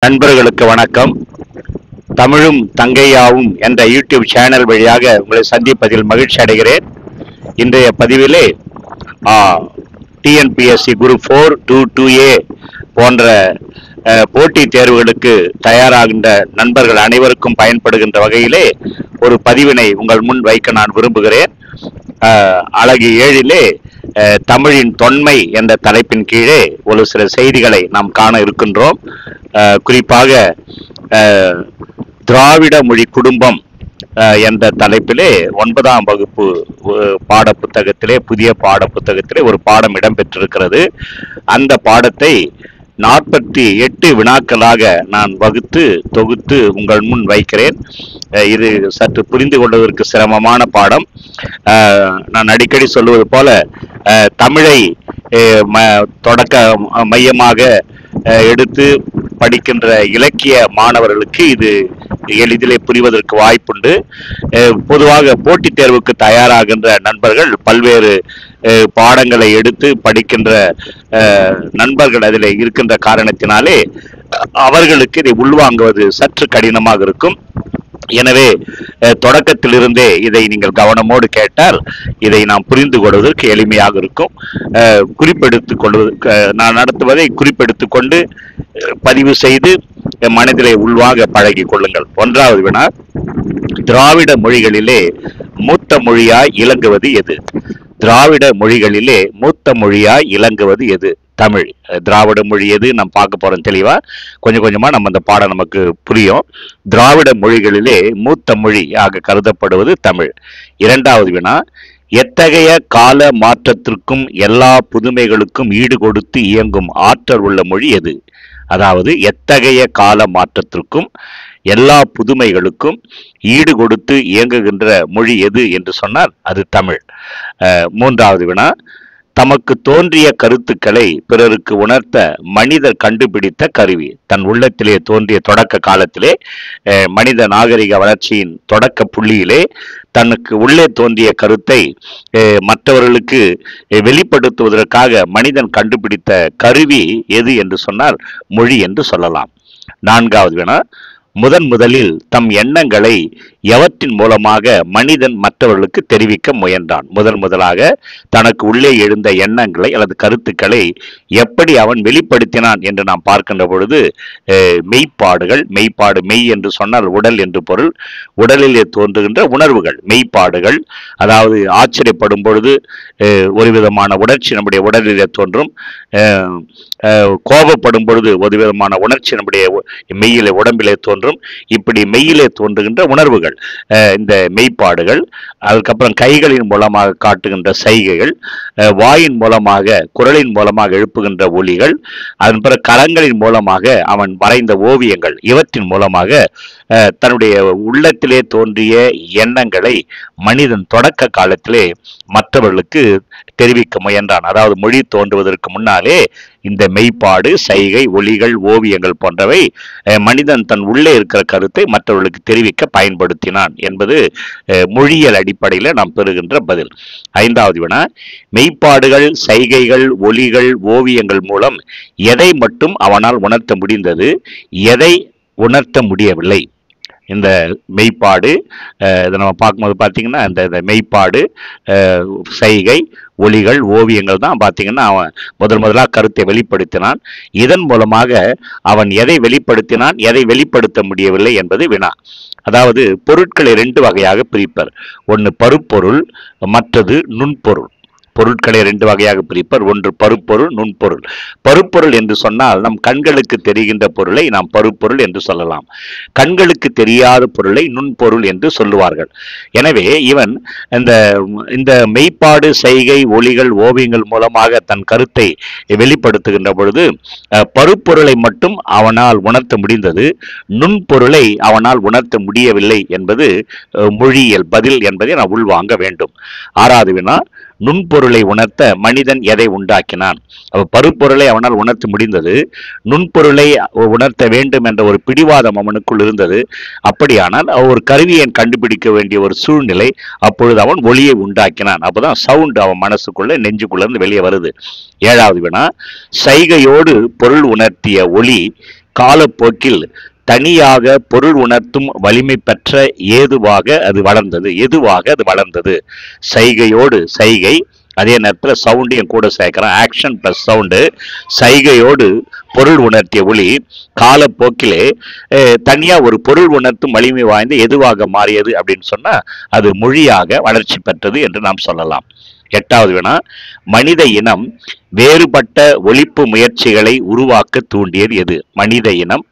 நண்பர்களுக்கு வணக்கம். தமிழும் தங்கையாவும் என்ற யூடியூப் சேனல் வழியாக உங்களை சந்திப்பதில் மகிழ்ச்சி அடைகிறேன். இன்றைய பதிவிலே டிஎன்பிஎஸ்சி குரூப் 4, 2, 2A போன்ற போட்டித் தேர்வுகளுக்கு தயாராகின்ற நண்பர்கள் அனைவருக்கும் பயன்படுகின்ற வகையிலே ஒரு பதிவினை உங்கள் முன் வைக்க நான் விரும்புகிறேன். அழகு 7 தமிழின் தொன்மை என்ற தலைப்பின் கீழே ஒரு சில செய்திகளை நாம் காண இருக்கின்றோம். குறிப்பாக திராவிட மொழி குடும்பம் என்ற தலைப்பிலே 9ஆம் வகுப்பு பாட புத்தகத்திலே, புதிய பாட புத்தகத்திலே ஒரு பாடம் இடம்பெற்றிருக்கிறது. அந்த பாடத்தை 48 வினாக்களாக நான் வகுத்து தொகுத்து உங்கள் முன் வைக்கிறேன். இது சற்று புரிந்து கொள்வதற்கு சிரமமான பாடம். நான் அடிக்கடி சொல்லுவது போல தமிழை தொடக்க மையமாக எடுத்து படிக்கின்ற இலக்கிய மாணவர்களுக்கு இது எளிதிலே புரிவதற்கு வாய்ப்புண்டு. பொதுவாக போட்டித் தேர்வுக்கு தயாராகின்ற நண்பர்கள், பல்வேறு பாடங்களை எடுத்து படிக்கின்ற நண்பர்கள் அதில் இருக்கின்ற காரணத்தினாலே அவர்களுக்கு இதை உள்வாங்குவது சற்று கடினமாக இருக்கும். எனவே தொடக்கத்திலிருந்தே இதை நீங்கள் கவனமோடு கேட்டால் இதை நாம் புரிந்து கொள்வதற்கு எளிமையாக இருக்கும். குறிப்பெடுத்துக் கொள்வதற்கு நான் நடத்துவதை குறிப்பெடுத்துக் கொண்டு பதிவு செய்து மனதிலே உள்வாங்க பழகி கொள்ளுங்கள். 1வது வினா, திராவிட மொழிகளிலே மூத்த மொழியாய் இலங்குவது எது? திராவிட மொழிகளிலே மூத்த மொழியாய் இலங்குவது எது? தமிழ். திராவிட மொழி எது நாம் பார்க்க போறோம் தெளிவா. கொஞ்சம் கொஞ்சமா நம்ம அந்த பாடம் நமக்கு புரியும். திராவிட மொழிகளிலே மூத்த மொழியாக கருதப்படுவது தமிழ். 2வது வினா, எத்தகைய கால மாற்றத்திற்கும் எல்லா புதுமைகளுக்கும் ஈடு கொடுத்து இயங்கும் ஆற்றல் உள்ள மொழி எது? அதாவது எத்தகைய கால மாற்றத்திற்கும் எல்லா புதுமைகளுக்கும் ஈடு கொடுத்து இயங்குகின்ற மொழி எது என்று சொன்னால் அது தமிழ். 3வது வினா, தமக்கு தோன்றிய கருத்துக்களை பிறருக்கு உணர்த்த மனிதர் கண்டுபிடித்த கருவி. தன் உள்ளத்திலே தோன்றிய தொடக்க காலத்திலே, மனித நாகரிக வளர்ச்சியின் தொடக்க புள்ளியிலே தனக்கு உள்ளே தோன்றிய கருத்தை மற்றவர்களுக்கு வெளிப்படுத்துவதற்காக மனிதன் கண்டுபிடித்த கருவி எது என்று சொன்னால் மொழி என்று சொல்லலாம். 4வது வினா, முதலில் தம் எண்ணங்களை எவற்றின் மூலமாக மனிதன் மற்றவர்களுக்கு தெரிவிக்க முயன்றான்? முதலாக தனக்கு உள்ளே எழுந்த எண்ணங்களை அல்லது கருத்துக்களை எப்படி அவன் வெளிப்படுத்தினான் என்று நாம் பார்க்கின்ற பொழுது மெய்ப்பாடுகள். மெய் என்று சொன்னால் உடல் என்று பொருள். உடலிலே தோன்றுகின்ற உணர்வுகள் மெய்ப்பாடுகள். அதாவது ஆச்சரியப்படும் பொழுது ஒரு விதமான உணர்ச்சி நம்முடைய உடலிலே தோன்றும். கோபப்படும் பொழுது ஒரு விதமான உணர்ச்சி நம்முடைய மெய்யிலே, உடம்பிலே தோன்றும். இப்படி மெய்யிலே தோன்றுகின்ற உணர்வுகள் இந்த மெய்ப்பாடுகள். அதுக்கப்புறம் கைகளின் மூலமாக காட்டுகின்ற சைகைகள், வாயின் மூலமாக குரலின் மூலமாக எழுப்புகின்ற ஒலிகள், அதன் பிறகு கரங்களின் மூலமாக அவன் வரைந்த ஓவியங்கள், இவற்றின் மூலமாக தன்னுடைய உள்ளத்திலே தோன்றிய எண்ணங்களை மனிதன் தொடக்க காலத்திலே மற்றவர்களுக்கு தெரிவிக்க முயன்றான். அதாவது மொழி தோன்றுவதற்கு முன்னாலே இந்த மெய்ப்பாடு, சைகை, ஒலிகள், ஓவியங்கள் போன்றவை மனிதன் தன் உள்ளே இருக்கிற கருத்தை மற்றவர்களுக்கு தெரிவிக்க பயன்படுத்தினான் என்பது மொழியியல் அடிப்படையில் நாம் பெறுகின்ற பதில். 5வது வினா, மெய்ப்பாடுகள், சைகைகள், ஒலிகள், ஓவியங்கள் மூலம் எதை மட்டும் அவனால் உணர்த்த முடிந்தது, எதை உணர்த்த முடியவில்லை? இந்த மெய்ப்பாடு இதை நம்ம பார்க்கும்போது பார்த்தீங்கன்னா இந்த மெய்ப்பாடு, சைகை, ஒலிகள், ஓவியங்கள் தான் பார்த்தீங்கன்னா அவன் முதலாக கருத்தை வெளிப்படுத்தினான். இதன் மூலமாக அவன் எதை வெளிப்படுத்தினான், எதை வெளிப்படுத்த முடியவில்லை என்பது வினா. அதாவது பொருட்களை 2 வகையாக பிரிப்பர். ஒன்று பருப்பொருள், மற்றது நுண்பொருள். பொருட்களை 2 வகையாக பிரிப்பர். ஒன்று பருப்பொருள், நுண்பொருள். பருப்பொருள் என்று சொன்னால் நம் கண்களுக்கு தெரிகின்ற பொருளை நாம் பருப்பொருள் என்று சொல்லலாம். கண்களுக்கு தெரியாத பொருளை நுண்பொருள் என்று சொல்லுவார்கள். எனவே இவன் இந்த மெய்ப்பாடு, சைகை, ஒலிகள், ஓவியங்கள் மூலமாக தன் கருத்தை வெளிப்படுத்துகின்ற பொழுது பருப்பொருளை மட்டும் அவனால் உணர்த்த முடிந்தது, நுண்பொருளை அவனால் உணர்த்த முடியவில்லை என்பது மொழியியல் பதில் என்பதை நான் உள்வாங்க வேண்டும். 6வது வினா, நுண்பொருளை உணர்த்த மனிதன் எதை உண்டாக்கினான்? பருப்பொருளை அவனால் உணர்த்த முடிந்தது, நுண்பொருளை உணர்த்த வேண்டும் என்ற ஒரு பிடிவாதம் அவனுக்குள் இருந்தது. அப்படியானால் ஒரு கருவியை கண்டுபிடிக்க வேண்டிய ஒரு சூழ்நிலை. அப்பொழுது அவன் ஒளியை உண்டாக்கினான். அப்போதான் சவுண்ட் அவன் மனசுக்குள்ள, நெஞ்சுக்குள்ள இருந்து வெளியே வருது. 7வது வினா, சைகையோடு பொருள் உணர்த்திய ஒளி காலப்போக்கில் தனியாக பொருள் உணர்த்தும் வலிமை பெற்ற எதுவாக அது வளர்ந்தது. சைகையோடு சைகை, அதே நேரத்தில் சவுண்டையும் கூட சேர்க்கிறோம். Action plus sound. சைகையோடு பொருள் உணர்த்திய ஒளி காலப்போக்கிலே தனியா ஒரு பொருள் உணர்த்தும் வலிமை வாய்ந்த எதுவாக மாறியது அப்படின்னு சொன்னா அது மொழியாக வளர்ச்சி பெற்றது என்று நாம் சொல்லலாம். எட்டாவது வினா, மனித இனம் வேறுபட்ட ஒலிப்பு முயற்சிகளை உருவாக்க தூண்டியது எது? மனித இனம்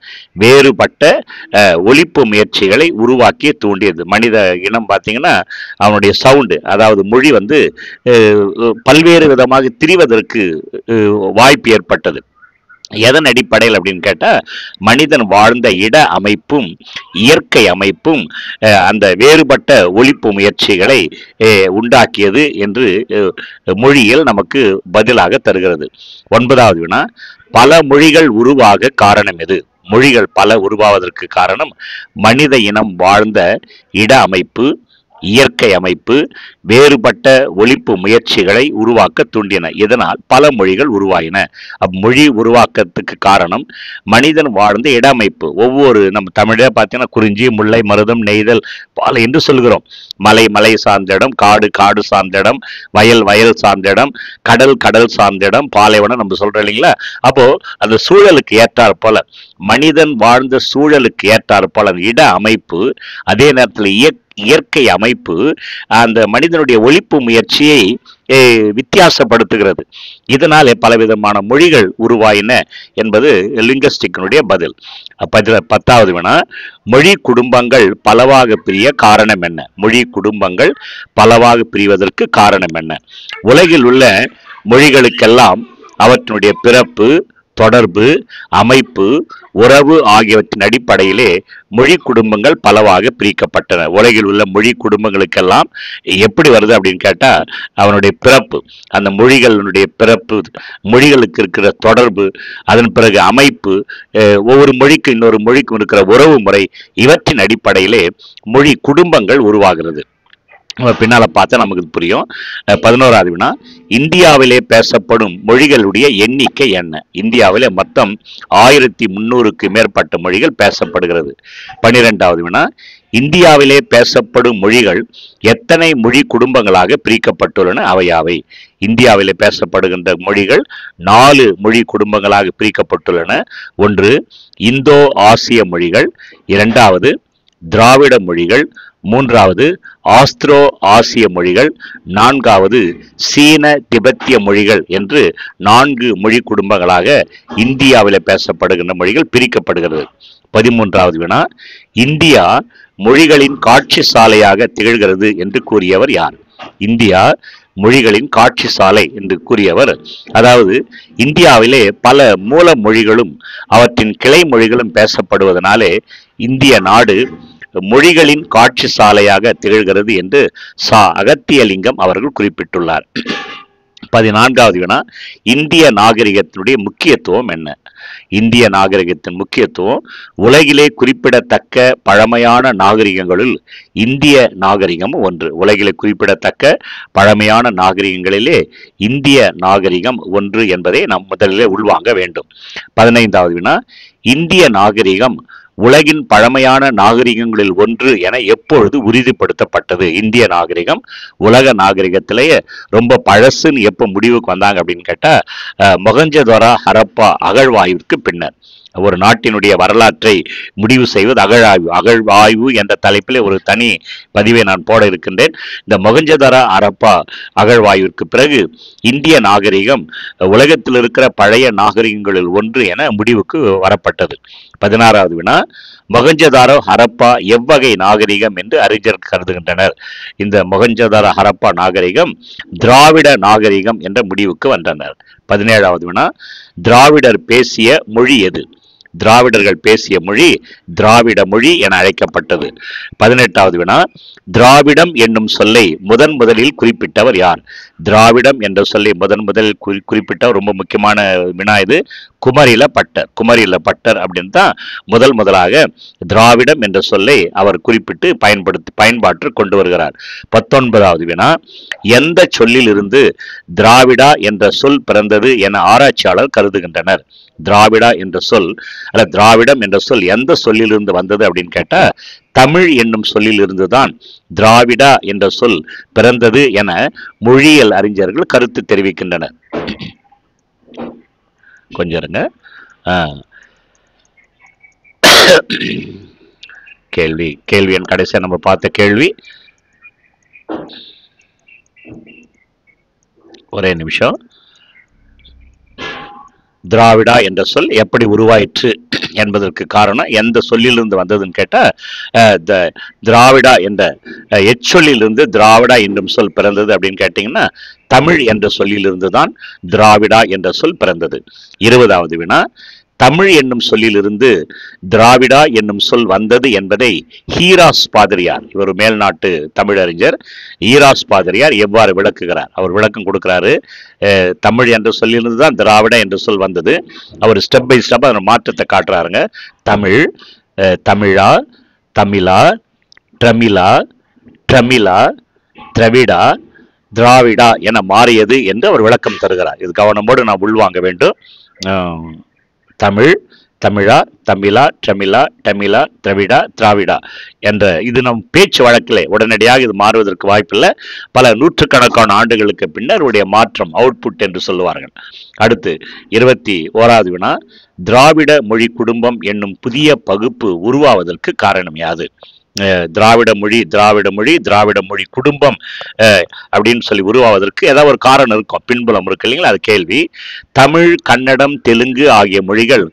வேறுபட்ட ஒலிப்பு முயற்சிகளை உருவாக்கிய தூண்டியது. மனித இனம் பார்த்தீங்கன்னா அவனுடைய சவுண்டு, அதாவது மொழி பல்வேறு விதமாக திரிவதற்கு வாய்ப்பு ஏற்பட்டது. எதன் அடிப்படையில் அப்படின்னு கேட்டால் மனிதன் வாழ்ந்த இட அமைப்பும் இயற்கை அமைப்பும் அந்த வேறுபட்ட ஒலிப்பு முயற்சிகளை உண்டாக்கியது என்று மொழியில் நமக்கு பதிலாக தருகிறது. ஒன்பதாவது வினா, பல மொழிகள் உருவாக காரணம் எது? மொழிகள் பல உருவாவதற்கு காரணம் மனித இனம் வாழ்ந்த இட அமைப்பு, இயற்கை அமைப்பு, வேறுபட்ட ஒலிப்பு முயற்சிகளை உருவாக்க தூண்டின. இதனால் பல மொழிகள் உருவாயின. மொழி உருவாக்கத்துக்கு காரணம் மனிதன் வாழ்ந்த இட அமைப்பு. ஒவ்வொரு நம்ம தமிழே பார்த்தீங்கன்னா குறிஞ்சி, முல்லை, மருதம், நெய்தல், பாலை என்று சொல்கிறோம். மலை மலை சார்ந்த இடம், காடு காடு சார்ந்த இடம், வயல் வயல் சார்ந்த இடம், கடல் கடல் சார்ந்த இடம், பாலைவனம் நம்ம சொல்றோம் இல்லைங்களா? அப்போ அந்த சூழலுக்கு ஏற்றாற் போல மனிதன் வாழ்ந்த சூழலுக்கு ஏற்றாற் போல அந்த இட அமைப்பு, அதே நேரத்தில் இயற்கை அமைப்பு அந்த மனிதனுடைய ஒலிப்பு முயற்சியை வித்தியாசப்படுத்துகிறது. இதனாலே பலவிதமான மொழிகள் உருவாயின என்பது லிங்குஸ்டிக்கினுடைய பதில். பத்தாவது வினா, மொழி குடும்பங்கள் பலவாக பிரிய காரணம் என்ன? மொழி குடும்பங்கள் பலவாக பிரிவதற்கு காரணம் என்ன? உலகில் உள்ள மொழிகளுக்கெல்லாம் அவற்றினுடைய பிறப்பு, தொடர்பு, அமைப்பு, உறவு ஆகியவற்றின் அடிப்படையிலே மொழி குடும்பங்கள் பலவாக பிரிக்கப்பட்டன. உலகில் உள்ள மொழி குடும்பங்களுக்கெல்லாம் எப்படி வருது அப்படின்னு கேட்டா அவனுடைய பிறப்பு, அந்த மொழிகளுடைய பிறப்பு, மொழிகளுக்கு இருக்கிற தொடர்பு, அதன் பிறகு அமைப்பு, ஒவ்வொரு மொழிக்கு இன்னொரு மொழிக்கும் இருக்கிற உறவு முறை, இவற்றின் அடிப்படையிலே மொழி குடும்பங்கள் உருவாகிறது. பின்னால பார்த்தா நமக்கு புரியும். 11வது வினா, இந்தியாவிலே பேசப்படும் மொழிகளுடைய எண்ணிக்கை என்ன? இந்தியாவிலே மொத்தம் 1300க்கு மேற்பட்ட மொழிகள் பேசப்படுகிறது. 12வது வினா, இந்தியாவிலே பேசப்படும் மொழிகள் எத்தனை மொழி குடும்பங்களாக பிரிக்கப்பட்டுள்ளன? அவையாவை. இந்தியாவிலே பேசப்படுகின்ற மொழிகள் 4 மொழி குடும்பங்களாக பிரிக்கப்பட்டுள்ளன. ஒன்று இந்தோ ஆசிய மொழிகள், 2வது திராவிட மொழிகள், 3வது ஆஸ்திரோ ஆசிய மொழிகள், 4வது சீன திபெத்திய மொழிகள் என்று 4 மொழி குடும்பங்களாக இந்தியாவில் பேசப்படுகின்ற மொழிகள் பிரிக்கப்படுகிறது. 13வது வினா, இந்தியா மொழிகளின் காட்சி சாலையாக திகழ்கிறது என்று கூறியவர் யார்? இந்தியா மொழிகளின் காட்சி சாலை என்று கூறியவர், அதாவது இந்தியாவிலே பல மூல மொழிகளும் அவற்றின் கிளை மொழிகளும் பேசப்படுவதனாலே இந்திய நாடு மொழிகளின் காட்சி சாலையாக திகழ்கிறது என்று அகத்தியலிங்கம் அவர்கள் குறிப்பிட்டுள்ளார். 14வது வினா, இந்திய நாகரிகத்தினுடைய முக்கியத்துவம் என்ன? இந்திய நாகரிகத்தின் முக்கியத்துவம், உலகிலே குறிப்பிடத்தக்க பழமையான நாகரிகங்களுள் இந்திய நாகரிகம் ஒன்று. உலகிலே குறிப்பிடத்தக்க பழமையான நாகரிகங்களிலே இந்திய நாகரிகம் ஒன்று என்பதை நாம் முதலிலே உள்வாங்க வேண்டும். 15வது வினா, இந்திய நாகரிகம் உலகின் பழமையான நாகரிகங்களில் ஒன்று என எப்பொழுது உறுதிப்படுத்தப்பட்டது? இந்திய நாகரிகம் உலக நாகரிகத்திலேயே ரொம்ப பழசுன்னு எப்போ முடிவுக்கு வந்தாங்க அப்படின்னு கேட்டா மொஹஞ்சதாரோ ஹரப்பா அகழ்வாய்விற்கு பின்னர். ஒரு நாட்டினுடைய வரலாற்றை முடிவு செய்வது அகழாய்வு. அகழ்வாய்வு என்ற தலைப்பிலே ஒரு தனி பதிவை நான் போட இருக்கின்றேன். இந்த மொஹஞ்சதாரோ ஹரப்பா அகழ்வாய்விற்கு பிறகு இந்திய நாகரிகம் உலகத்தில் இருக்கிற பழைய நாகரிகங்களில் ஒன்று என முடிவுக்கு வரப்பட்டது. 16வது வினா, மொஹஞ்சதாரோ ஹரப்பா எவ்வகை நாகரிகம் என்று அறிஞர் கருதுகின்றனர்? இந்த மொஹஞ்சதாரோ ஹரப்பா நாகரிகம் திராவிட நாகரிகம் என்ற முடிவுக்கு வந்தனர். 17வது வினா, திராவிடர் பேசிய மொழி எது? திராவிடர்கள் பேசிய மொழி திராவிட மொழி என அழைக்கப்பட்டது. 18வது வினா, திராவிடம் என்னும் சொல்லை முதலில் குறிப்பிட்டவர் யார்? திராவிடம் என்ற சொல்லை முதலில் குறிப்பிட்ட ரொம்ப முக்கியமான வினா இது. குமரில பட்டர் அப்படின்னு தான் முதலாக திராவிடம் என்ற சொல்லை அவர் குறிப்பிட்டு பயன்பாட்டில் கொண்டு வருகிறார். 19வது வினா, எந்த சொல்லில் இருந்து திராவிடா என்ற சொல் பிறந்தது என ஆராய்ச்சியாளர் கருதுகின்றனர்? திராவிடா என்ற சொல் திராவிடம் என்ற சொல் எந்த சொல்லிலிருந்து வந்தது அப்படின்னு கேட்டா, தமிழ் என்னும் சொல்லில் இருந்துதான் திராவிடா என்ற சொல் பிறந்தது என மொழியியல் அறிஞர்கள் கருத்து தெரிவிக்கின்றனர். கொஞ்சம் இருங்க. கேள்வி என் கடைசியா நம்ம பார்த்த கேள்வி. ஒரே நிமிஷம். திராவிடா என்ற சொல் எப்படி உருவாயிற்று என்பதற்கு காரணம் எந்த சொல்லிலிருந்து வந்ததுன்னு கேட்டா, திராவிடா என்ற எச்சொல்லிலிருந்து திராவிடா என்னும் சொல் பிறந்தது அப்படின்னு கேட்டீங்கன்னா, தமிழ் என்ற சொல்லிலிருந்து தான் திராவிடா என்ற சொல் பிறந்தது. 20வது வினா, தமிழ் என்னும் சொல்லிலிருந்து திராவிடா என்னும் சொல் வந்தது என்பதை ஹீராஸ் பாதிரியார், இவர் மேல்நாட்டு தமிழறிஞர் ஈராஸ் பாதிரியார் எவ்வாறு விளக்குகிறார்? அவர் விளக்கம் கொடுக்கிறாரு. தமிழ் என்ற சொல்லிலிருந்து தான் திராவிடா என்ற சொல் வந்தது. அவர் ஸ்டெப் பை ஸ்டெப் அதன் மாற்றத்தை காட்டுறாருங்க. தமிழ், தமிழா, தமிழா, ட்ரமிழா, ட்ரமிழா, திராவிடா, திராவிடா என மாறியது என்று அவர் விளக்கம் தருகிறார். இது கவனமோடு நாம் உள்வாங்க வேண்டும். தமிழ், தமிழா, தமிழா, ட்ரமிழா, டமிழா, திராவிடா, திராவிடா என்ற இது நம் பேச்சு வழக்கிலே உடனடியாக இது மாறுவதற்கு வாய்ப்பில்லை. பல நூற்றுக்கணக்கான ஆண்டுகளுக்கு பின்னர் உடைய மாற்றம் அவுட்புட் என்று சொல்லுவார்கள். அடுத்து 21வது வினா, திராவிட மொழி குடும்பம் என்னும் புதிய பகுப்பு உருவாவதற்கு காரணம் யாது? திராவிட மொழி குடும்பம் அப்படின்னு சொல்லி உருவாவதற்கு ஏதாவது ஒரு காரணம் இருக்கும், பின்புலம் இருக்கு இல்லைங்களா? அது கேள்வி. தமிழ், கன்னடம், தெலுங்கு ஆகிய மொழிகள்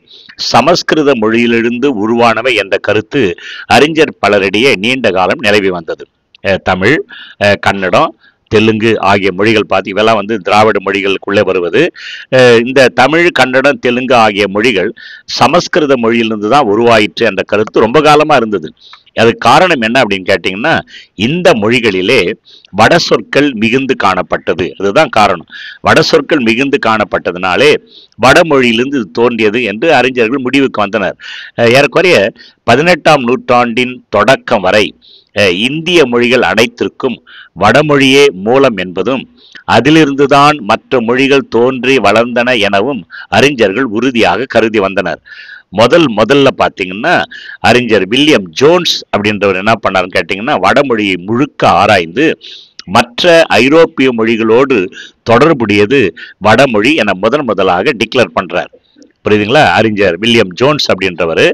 சமஸ்கிருத மொழியிலிருந்து உருவானவை என்ற கருத்து அறிஞர் பலரிடையே நீண்ட காலம் நிலவி வந்தது. தமிழ், கன்னடம், தெலுங்கு ஆகிய மொழிகள் பார்த்து இவெல்லாம் திராவிட மொழிகளுக்குள்ளே வருவது. இந்த தமிழ், கன்னடம், தெலுங்கு ஆகிய மொழிகள் சமஸ்கிருத மொழியிலிருந்து தான் உருவாயிற்று என்ற கருத்து ரொம்ப காலமா இருந்தது. அதுக்கு காரணம் என்ன அப்படின்னு கேட்டீங்கன்னா, இந்த மொழிகளிலே வட சொற்கள் மிகுந்து காணப்பட்டது. அதுதான் காரணம். வட சொற்கள் மிகுந்து காணப்பட்டதுனாலே வடமொழியிலிருந்து இது தோன்றியது என்று அறிஞர்கள் முடிவுக்கு வந்தனர். ஏறக்குறைய 18ஆம் நூற்றாண்டின் தொடக்கம் வரை இந்திய மொழிகள் அனைத்திற்கும் வடமொழியே மூலம் என்பதும் அதிலிருந்துதான் மற்ற மொழிகள் தோன்றி வளர்ந்தன எனவும் அறிஞர்கள் உறுதியாக கருதி வந்தனர். முதல்ல பார்த்தீங்கன்னா, அறிஞர் வில்லியம் ஜோன்ஸ் அப்படின்றவர் என்ன பண்ணாருன்னு கேட்டீங்கன்னா, வடமொழியை முழுக்க ஆராய்ந்து மற்ற ஐரோப்பிய மொழிகளோடு தொடர்புடையது வடமொழி என முதலாக டிக்ளேர் பண்றார். புரியுதுங்களா? அறிஞர் வில்லியம் ஜோன்ஸ் அப்படின்றவர்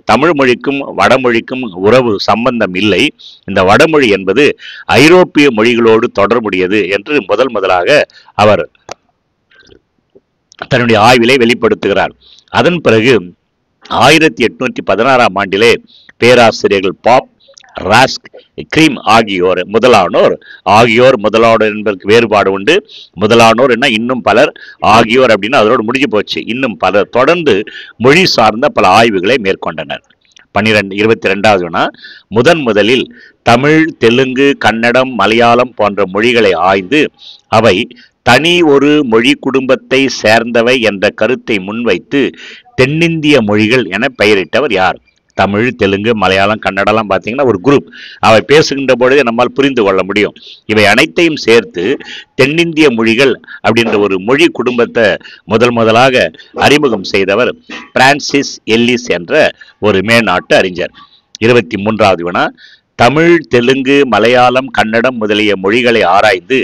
தமிழ் மொழிக்கும் வடமொழிக்கும் உறவு சம்பந்தம் இல்லை, இந்த வடமொழி என்பது ஐரோப்பிய மொழிகளோடு தொடர்புடையது என்று முதலாக அவர் தன்னுடைய ஆய்விலே வெளிப்படுத்துகிறார். அதன் பிறகு 1816ஆம் ஆண்டிலே பேராசிரியர்கள் பாப், ராஸ்க், கிரீம் ஆகியோர் முதலானோர் என்பதற்கு வேறுபாடு உண்டு. முதலானோர் என்ன, இன்னும் பலர், ஆகியோர் அப்படின்னா அதோடு முடிஞ்சு போச்சு. இன்னும் பலர் தொடர்ந்து மொழி சார்ந்த பல ஆய்வுகளை மேற்கொண்டனர். 22வது வினா, முதலில் தமிழ், தெலுங்கு, கன்னடம், மலையாளம் போன்ற மொழிகளை ஆய்ந்து அவை தனி ஒரு மொழி குடும்பத்தை சேர்ந்தவை என்ற கருத்தை முன்வைத்து தென்னிந்திய மொழிகள் என பெயரிட்டவர் யார்? தமிழ், தெலுங்கு, மலையாளம், கன்னடம்லாம் பார்த்தீங்கன்னா ஒரு குரூப். அவை பேசுகின்ற பொழுதே நம்மால் புரிந்து கொள்ள முடியும். இவை அனைத்தையும் சேர்த்து தென்னிந்திய மொழிகள் அப்படின்ற ஒரு மொழி குடும்பத்தை முதலாக அறிமுகம் செய்தவர் பிரான்சிஸ் எல்லிஸ் என்ற ஒரு மேல்நாட்டு அறிஞர். 23வது வினா, தமிழ், தெலுங்கு, மலையாளம், கன்னடம் முதலிய மொழிகளை ஆராய்ந்து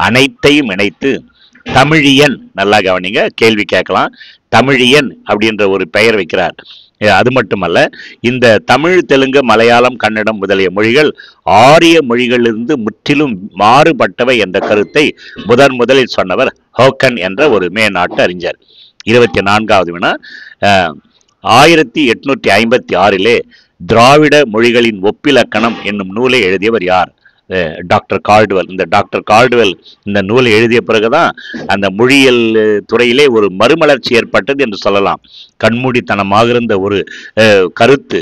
அனைத்தையும் இணைத்து தமிழியன், நல்லா கவனிங்க, கேள்வி கேட்கலாம், தமிழியன் அப்படின்ற ஒரு பெயர் வைக்கிறார். அது மட்டுமல்ல, இந்த தமிழ், தெலுங்கு, மலையாளம், கன்னடம் முதலிய மொழிகள் ஆரிய மொழிகளிலிருந்து முற்றிலும் மாறுபட்டவை என்ற கருத்தை முதலில் சொன்னவர் ஹோக்கன் என்ற ஒரு மேல்நாட்டு அறிஞர். 24வது வினா, 1856 திராவிட மொழிகளின் ஒப்பிலக்கணம் என்னும் நூலை எழுதியவர் யார்? Doctor Caldwell. இந்த டாக்டர் கால்டுவெல் இந்த நூலை எழுதிய பிறகுதான் அந்த மொழியியல் துறையிலே ஒரு மறுமலர்ச்சி ஏற்பட்டது என்று சொல்லலாம். கண்மூடித்தனமாக இருந்த ஒரு கருத்து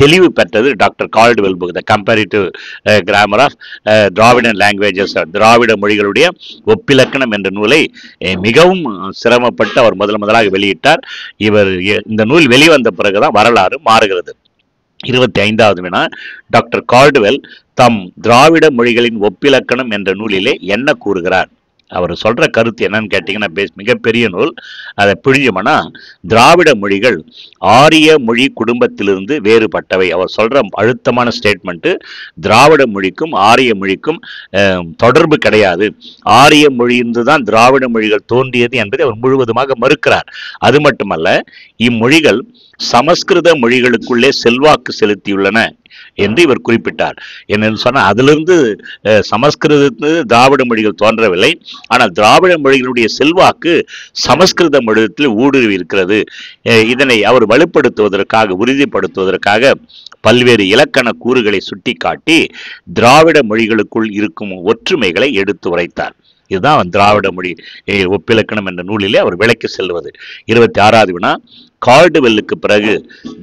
தெளிவு பெற்றது doctor Caldwell book, the comparative grammar of Dravidian languages, திராவிட மொழிகளுடைய ஒப்பிலக்கணம் என்ற நூலை மிகவும் சிரமப்பட்டு அவர் முதலாக வெளியிட்டார். இந்த நூல் வெளிவந்த பிறகுதான் வரலாறு மாறுகிறது. 25வது வினா, டாக்டர் கால்டுவெல் தம் திராவிட மொழிகளின் ஒப்பிலக்கணம் என்ற நூலிலே என்ன கூறுகிறார்? அவர் சொல்ற கருத்து என்னன்னு கேட்டீங்கன்னா, மிகப்பெரிய நூல். அதை பிழிஞ்சோம்னா, திராவிட மொழிகள் ஆரிய மொழி குடும்பத்திலிருந்து வேறுபட்டவை. அவர் சொல்ற அழுத்தமான ஸ்டேட்மெண்ட், திராவிட மொழிக்கும் ஆரிய மொழிக்கும் தொடர்பு கிடையாது, ஆரிய மொழியிலிருந்து தான் திராவிட மொழிகள் தோன்றியது என்பதை அவர் முழுவதுமாக மறுக்கிறார். அது மட்டுமல்ல, இம்மொழிகள் சமஸ்கிருத மொழிகளுக்குள்ளே செல்வாக்கு செலுத்தியுள்ளன என்று இவர் குறிப்பிட்டார். என்னன்னு சொன்னா, அதிலிருந்து சமஸ்கிருதத்து திராவிட மொழிகள் தோன்றவில்லை, ஆனால் திராவிட மொழிகளுடைய செல்வாக்கு சமஸ்கிருத மொழியில் ஊடுருவி இருக்கிறது. இதனை அவர் வலுப்படுத்துவதற்காக, உறுதிப்படுத்துவதற்காக பல்வேறு இலக்கண கூறுகளை சுட்டிக்காட்டி திராவிட மொழிகளுக்குள் இருக்கும் ஒற்றுமைகளை எடுத்து உரைத்தார். இதுதான் திராவிட மொழி ஒப்பிலக்கணம் என்ற நூலிலே அவர் விளக்கி செல்வது. 26வது வினா, கால்டுவெல்லுக்கு பிறகு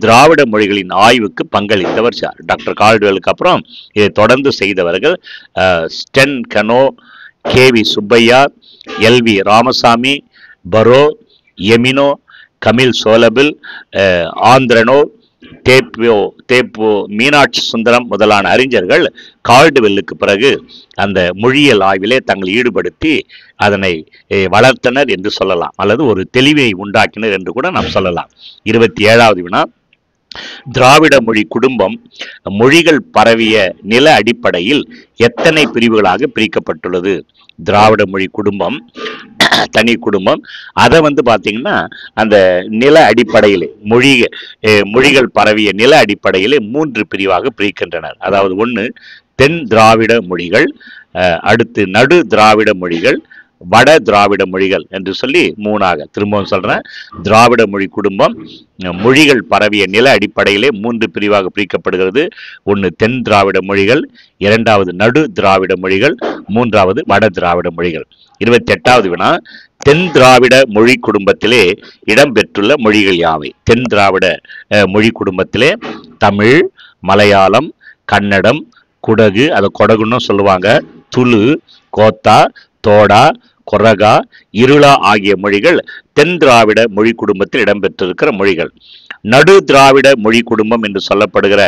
திராவிட மொழிகளின் ஆய்வுக்கு பங்களித்தவர் யார்? டாக்டர் கால்டுவெல்லுக்கு அப்புறம் இதை தொடர்ந்து செய்தவர்கள் Sten Konow, KV Subbaiah, LV Ramasamy, Burrow, Emeneau, Kamil Zvelebil, Andronov, தேப்போ மீனாட்சி சுந்தரம் முதலான அறிஞர்கள் கால்டுவெல்லுக்கு பிறகு அந்த மொழியியல் ஆய்விலே தங்களை ஈடுபடுத்தி அதனை வளர்த்தனர் என்று சொல்லலாம், அல்லது ஒரு தெளிவை உண்டாக்கினர் என்று கூட நாம் சொல்லலாம். 27வது வினா, திராவிட மொழி குடும்பம் மொழிகள் பரவிய நில அடிப்படையில் எத்தனை பிரிவுகளாக பிரிக்கப்பட்டுள்ளது? திராவிட மொழி குடும்பம் தனி குடும்பம், அதை பார்த்தீங்கன்னா அந்த நில அடிப்படையிலே மொழிகள் பரவிய நில அடிப்படையிலே 3 பிரிவாக பிரிக்கின்றனர். அதாவது 1 தென் திராவிட மொழிகள், அடுத்து நடு திராவிட மொழிகள், வட திராவிட மொழிகள் என்று சொல்லி 3ஆக. திரும்பவும் சொல்றேன், திராவிட மொழி குடும்பம் மொழிகள் பரவிய நில அடிப்படையிலே 3 பிரிவாக பிரிக்கப்படுகிறது. 1 தென் திராவிட மொழிகள், 2வது நடு திராவிட மொழிகள், 3வது வட திராவிட மொழிகள். 28வது வினா, தென் திராவிட மொழி குடும்பத்திலே இடம்பெற்றுள்ள மொழிகள் யாவை? தென் திராவிட மொழி குடும்பத்திலே தமிழ், மலையாளம், கன்னடம், குடகு, அதை கொடகுன்னு சொல்லுவாங்க, துளு, கோத்தா, தோடா, கொரகா, இருளா ஆகிய மொழிகள் தென் திராவிட மொழி குடும்பத்தில் இடம்பெற்றிருக்கிற மொழிகள். நடு திராவிட மொழி குடும்பம் என்று சொல்லப்படுகிற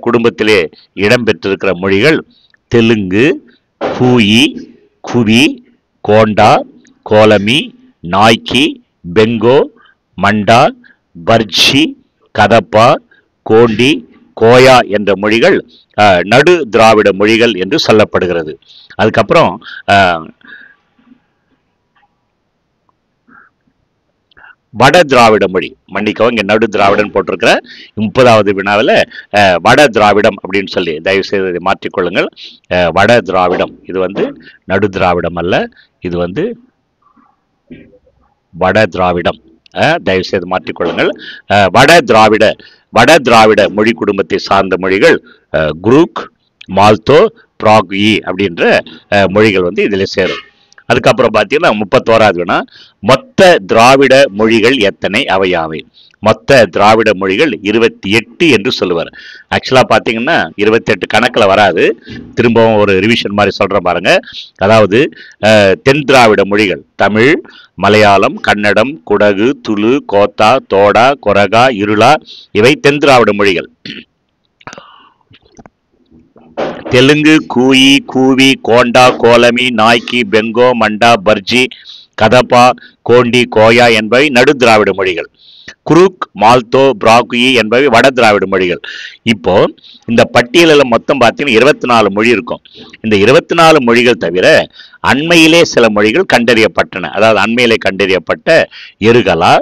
குடும்பத்திலே இடம்பெற்றிருக்கிற மொழிகள் தெலுங்கு, கூயி, குவி, கோண்டா, கோலமி, நாய்க்கி, பெங்கோ, மண்டா, பர்ஜி, கதப்பா, கோண்டி, கோயா என்ற மொழிகள் நடு திராவிட மொழிகள் என்று சொல்லப்படுகிறது. அதுக்கப்புறம் வட திராவிட மொழி, மன்னிக்கவும், இங்கே நடு திராவிடன் போட்டிருக்கிற 30வது வினாவில் வட திராவிடம் அப்படின்னு சொல்லி தயவு செய்து மாற்றிக்கொள்ளுங்கள். வட திராவிடம், இது நடு திராவிடம் அல்ல, இது வட திராவிடம், தயவு செய்து மாற்றிக்கொள்ளுங்கள். வட திராவிட மொழி குடும்பத்தை சார்ந்த மொழிகள் குரூக், மால்தோ, பிராகுயி அப்படின்ற மொழிகள் இதில் சேரும். அதுக்கப்புறம் பார்த்தீங்கன்னா 31வது வினா, மொத்த திராவிட மொழிகள் எத்தனை, அவையாவை? மொத்த திராவிட மொழிகள் 28 என்று சொல்லுவார். ஆக்சுவலாக பார்த்தீங்கன்னா 28 கணக்கில் வராது. திரும்பவும் ஒரு ரிவிஷன் மாதிரி சொல்கிற பாருங்க. அதாவது தென் திராவிட மொழிகள் தமிழ், மலையாளம், கன்னடம், குடகு, துளு, கோத்தா, தோடா, கொரகா, இருளா, இவை தென் திராவிட மொழிகள். தெலுங்கு, கூயி, கூவி, கோண்டா, கோலமி, நாய்க்கி, பெங்கோ, மண்டா, பர்ஜி, கதப்பா, கோண்டி, கோயா என்பவை நடு திராவிட மொழிகள். குருக், மால்தோ, பிராகுயி என்பவை வட திராவிட மொழிகள். இப்போ இந்த பட்டியலில் மொத்தம் பார்த்தீங்கன்னா 24 மொழி இருக்கும். இந்த 24 மொழிகள் தவிர அண்மையிலே சில மொழிகள் கண்டறியப்பட்டன. அதாவது அண்மையிலே கண்டறியப்பட்ட எருகலா,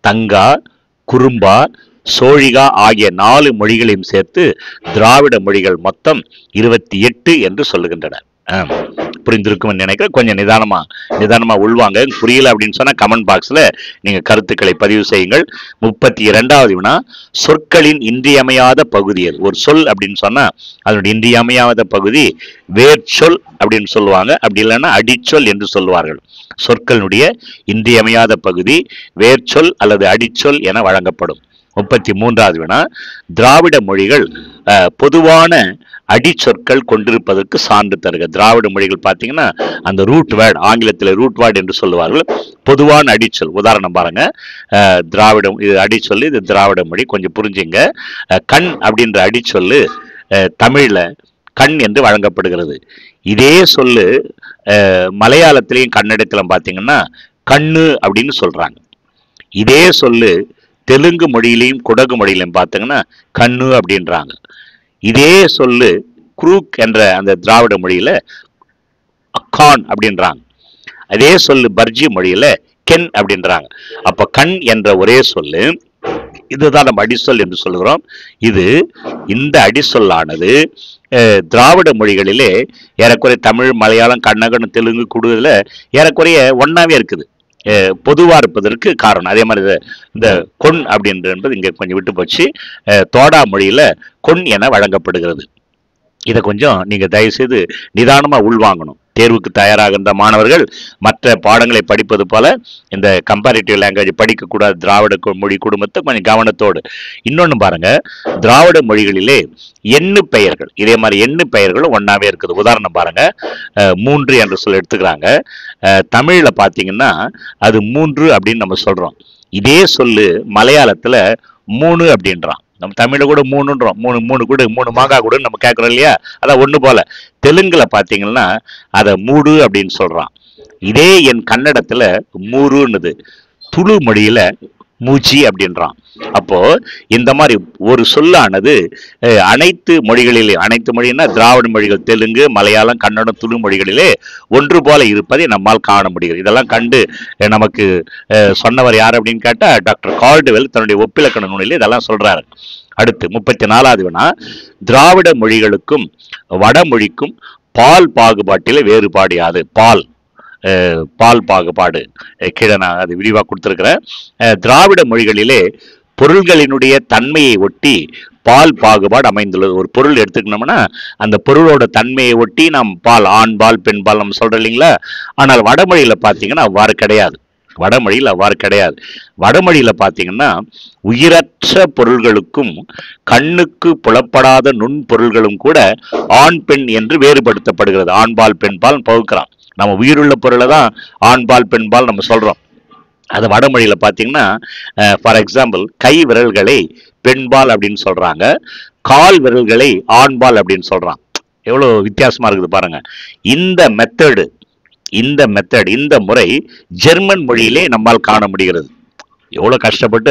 தங்கா, குறும்பா, சோழிகா ஆகிய 4 மொழிகளையும் சேர்த்து திராவிட மொழிகள் மொத்தம் 28 என்று சொல்லுகின்றனர். புரிந்திருக்கும் நினைக்கிறேன். கொஞ்சம் நிதானமா உள்வாங்க. புரியல அப்படின்னு சொன்னா கமெண்ட் பாக்ஸ்ல நீங்க கருத்துக்களை பதிவு செய்யுங்கள். 32வது வினா, சொற்களின் இன்றியமையாத பகுதி எது? ஒரு சொல் அப்படின்னு சொன்னா அதனுடைய இன்றியமையாத பகுதி வேர்ச்சொல் அப்படின்னு சொல்லுவாங்க, அப்படி இல்லைன்னா அடிச்சொல் என்று சொல்லுவார்கள். சொற்களுடைய இன்றியமையாத பகுதி வேர்ச்சொல் அல்லது அடிச்சொல் என வழங்கப்படும். 33வது வினா, திராவிட மொழிகள் பொதுவான அடிச்சொற்கள் கொண்டிருப்பதற்கு சான்று தருக. திராவிட மொழிகள் பார்த்தீங்கன்னா அந்த ரூட் வேர்டு, ஆங்கிலத்தில் ரூட் வேர்டு என்று சொல்லுவார்கள், பொதுவான அடிச்சொல். உதாரணம் பாருங்க, திராவிடம் இது அடிச்சொல், இது திராவிட மொழி, கொஞ்சம் புரிஞ்சுங்க. கண் அப்படின்ற அடிச்சொல்லு தமிழ்ல கண் என்று வழங்கப்படுகிறது. இதே சொல்லு மலையாளத்திலையும் கன்னடத்திலும் பார்த்தீங்கன்னா கண்ணு அப்படின்னு சொல்றாங்க. இதே சொல்லு தெலுங்கு மொழியிலையும் குடகு மொழியிலையும் பார்த்தீங்கன்னா கண்ணு அப்படின்றாங்க. இதே சொல்லு குரூக் என்ற அந்த திராவிட மொழியில அக்கான் அப்படின்றாங்க. அதே சொல்லு பர்ஜி மொழியில கென் அப்படின்றாங்க. அப்ப கண் என்ற ஒரே சொல்லு, இதுதான் நம்ம அடிசொல் என்று சொல்கிறோம். இந்த அடிசொல்லானது திராவிட மொழிகளிலே ஏறக்குறைய தமிழ், மலையாளம், கன்னடம், தெலுங்கு, குடுல ஏறக்குறைய ஒன்னாவே இருக்குது, பொதுவா இருப்பதற்கு காரணம். அதே மாதிரி இந்த கொன் அப்படின்றது இங்க கொஞ்சம் விட்டு போச்சு. தோடா மொழியில கொன் என வழங்கப்படுகிறது. இதை கொஞ்சம் நீங்க தயவு செய்து நிதானமா உள்வாங்கணும். தேர்வுக்கு தயாராகின்ற மாணவர்கள் மற்ற பாடங்களை படிப்பது போல இந்த கம்பேரிட்டிவ் லாங்குவேஜ் படிக்கக்கூடாது. திராவிட மொழி குடும்பத்தை கொஞ்சம் கவனத்தோடு. இன்னொன்னு பாருங்க, திராவிட மொழிகளிலே எண்ணு பெயர்கள், இதே மாதிரி எண்ணு பெயர்களும் ஒன்னாவே இருக்குது. உதாரணம் பாருங்க, 3 என்று சொல்லி எடுத்துக்கிறாங்க. தமிழ்ல பாத்தீங்கன்னா அது 3 அப்படின்னு நம்ம சொல்றோம். இதே சொல்லு மலையாளத்துல 3 அப்படின்றான். நம்ம தமிழ்ல கூட 3ன்றோம், 3 கூட 3 மாங்கா கூட நம்ம கேட்கறோம் இல்லையா, அதான் ஒண்ணு போல. தெலுங்குல பாத்தீங்கன்னா அதை மூடு அப்படின்னு சொல்றான். இதே என் கன்னடத்துல மூருன்னுது, துளு மொழியில மூச்சி அப்படின்றான். அப்போ இந்த மாதிரி ஒரு சொல்லானது அனைத்து மொழிகளிலே, அனைத்து மொழின்னா திராவிட மொழிகள் தெலுங்கு, மலையாளம், கன்னடம், துளு மொழிகளிலே ஒன்று போல இருப்பதை நம்மால் காண முடிகிறது. இதெல்லாம் கண்டு நமக்கு சொன்னவர் யார் அப்படின்னு கேட்டா டாக்டர் கால்டுவெல் தன்னுடைய ஒப்பிலக்கண நூலில் இதெல்லாம் சொல்றாரு. அடுத்து 34வது வினா, திராவிட மொழிகளுக்கும் வடமொழிக்கும் பால் பாகுபாட்டிலே வேறுபாடு யாது? பால் பாகுபாடு கீழே நான் அது விரிவாக கொடுத்திருக்கிறேன். திராவிட மொழிகளிலே பொருள்களினுடைய தன்மையை ஒட்டி பால் பாகுபாடு அமைந்துள்ளது. ஒரு பொருள் எடுத்துக்கணும்னா அந்த பொருளோட தன்மையை ஒட்டி நாம் பால், ஆண் பால், பெண் பால் நம்ம சொல்றோம் இல்லைங்களா. ஆனால் வடமொழியில பார்த்தீங்கன்னா அவ்வாறு கிடையாது. வடமொழியில பார்த்தீங்கன்னா உயிரற்ற பொருள்களுக்கும் கண்ணுக்கு புலப்படாத நுண்பொருள்களும் கூட ஆண் பெண் என்று வேறுபடுத்தப்படுகிறது. ஆண்பால் பெண்பால் பகுக்கிறான். நம்ம உயிருள்ள பொருளை தான் ஆண்பால் பெண்பால் நம்ம சொல்றோம். அது வடமொழியில பார்த்தீங்கன்னா ஃபார் எக்ஸாம்பிள் கை விரல்களை பெண்பால் அப்படின்னு சொல்றாங்க, கால் விரல்களை ஆண்பால் அப்படின்னு சொல்றான். எவ்வளவு வித்தியாசமா இருக்குது பாருங்க. இந்த முறை ஜெர்மன் மொழியிலே நம்மால் காண முடிகிறது. எவ்வளவு கஷ்டப்பட்டு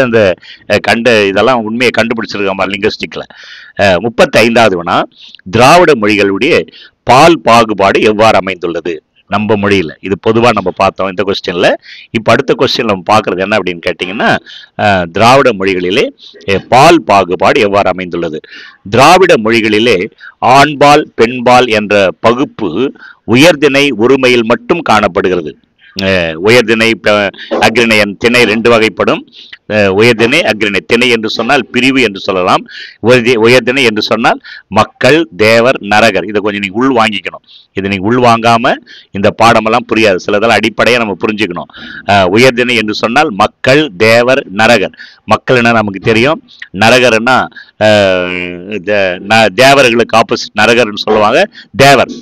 அந்த இதெல்லாம் உண்மையை கண்டுபிடிச்சிருக்காம லிங்குஸ்டிக்ல. 35வது வினா, திராவிட மொழிகளுடைய பால் பாகுபாடு எவ்வாறு அமைந்துள்ளது நம்ம மொழியில? இது பொதுவா நம்ம பார்த்தோம் இந்த கொஸ்டின்ல. இப்ப அடுத்த கொஸ்டின் நம்ம பார்க்கறது என்ன அப்படின்னு கேட்டீங்கன்னா, திராவிட மொழிகளிலே பால் பாகுபாடு எவ்வாறு அமைந்துள்ளது? திராவிட மொழிகளிலே ஆண்பால் பெண்பால் என்ற பகுப்பு உயர்திணை ஒருமையில் மட்டும் காணப்படுகிறது. உயர்திணை அக்ரிணையன் திணை 2 வகைப்படும். உயர்திணை அக்ரிணை. திணை என்று சொன்னால் பிரிவு என்று சொல்லலாம். உயர்திணை என்று சொன்னால் மக்கள், தேவர், நரகர். இதை கொஞ்சம் நீங்க உள் வாங்கிக்கணும். இதை நீங்க உள் வாங்காம இந்த பாடமெல்லாம் புரியாது. சிலதெல்லாம் அடிப்படையா நம்ம புரிஞ்சுக்கணும். உயர்திணை என்று சொன்னால் மக்கள், தேவர், நரகர். மக்கள் என்ன நமக்கு தெரியும், நரகர்னா தேவர்களுக்கு ஆப்போசிட் நரகர்னு சொல்லுவாங்க. தேவர்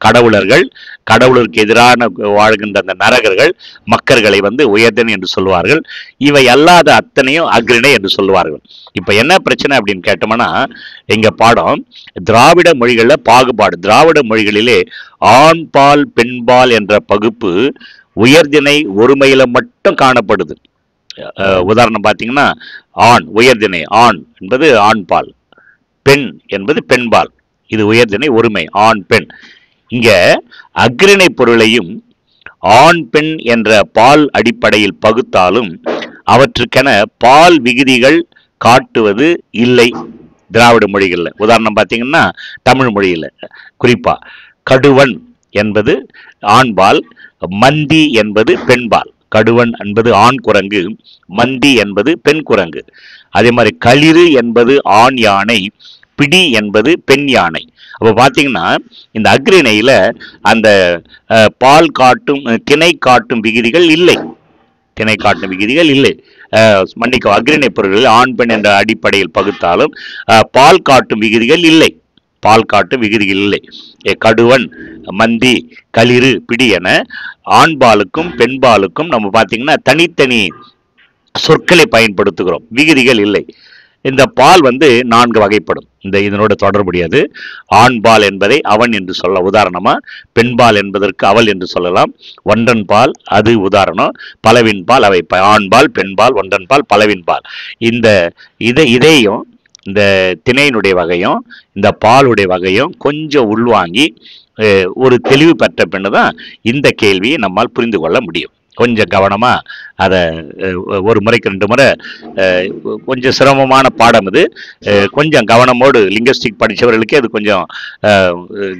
கடவுளருக்கு எதிரான வாழ்கின்ற அந்த நரகர்கள் மக்கள்களை உயர்திணை என்று சொல்லுவார்கள். இவை அல்லாத அத்தனையும் அக்ரிணை என்று சொல்லுவார்கள். இப்ப என்ன பிரச்சனை அப்படின்னு கேட்டோம்னா, எங்க பாடம் திராவிட மொழிகள்ல பாகுபாடு. திராவிட மொழிகளிலே ஆண்பால் பெண்பால் என்ற பகுப்பு உயர்திணை ஒருமையில மட்டும் காணப்படுது. உதாரணம் பார்த்தீங்கன்னா, ஆண் உயர்திணை, ஆண் என்பது ஆண்பால், பெண் என்பது பெண்பால். இது உயர்திணை ஒருமை, ஆண் பெண். இங்க அக்ரிணை பொருளையும் ஆண் பெண் என்ற பால் அடிப்படையில் பகுத்தாலும் அவற்றுக்கென பால் விகுதிகள் காட்டுவது இல்லை திராவிட மொழிகள்ல. உதாரணம் பார்த்தீங்கன்னா, தமிழ் மொழியில குறிப்பா கடுவன் என்பது ஆண்பால், மந்தி என்பது பெண்பால். கடுவன் என்பது ஆண் குரங்கு, மந்தி என்பது பெண் குரங்கு. அதே மாதிரி களிறு என்பது ஆண் யானை, பிடி என்பது பெண் யானை. அப்போ பார்த்தீங்கன்னா இந்த அக்ரிணையில அந்த பால் காட்டும் திணை காட்டும் விகுதிகள் இல்லை. மன்னிக்கும் அக்ரிணை பொருள்களில் ஆண் பெண் என்ற அடிப்படையில் பகுத்தாலும் பால் காட்டும் விகுதிகள் இல்லை. பால் காட்டும் விகுதிகள் இல்லை. கடுவன், மந்தி, களிறு, பிடி என ஆண்பாலுக்கும் பெண்பாலுக்கும் நம்ம பார்த்தீங்கன்னா தனித்தனி சொற்களை பயன்படுத்துகிறோம், விகுதிகள் இல்லை. இந்த பால் வந்து 4 வகைப்படும். இதனோட தொடர்புடையது. ஆண்பால் என்பதை அவன் என்று சொல்ல உதாரணமா, பெண்பால் என்பதற்கு அவள் என்று சொல்லலாம். ஒன்றன் பால் அது உதாரணம். பலவின் பால் அவை ஆண்பால், பெண்பால், ஒன்றன் பால், பலவின் பால். இதையும் இந்த திணையினுடைய வகையும் இந்த பாலுடைய வகையும் கொஞ்சம் உள்வாங்கி ஒரு தெளிவு பெற்ற பின்னு தான் இந்த கேள்வியை நம்மால் புரிந்து கொள்ள முடியும். கொஞ்சம் கவனமாக அதை ஒரு முறைக்கு 2 முறை, கொஞ்சம் சிரமமான பாடம் இது. கொஞ்சம் கவனமோடு லிங்குஸ்டிக் படித்தவர்களுக்கே அது கொஞ்சம்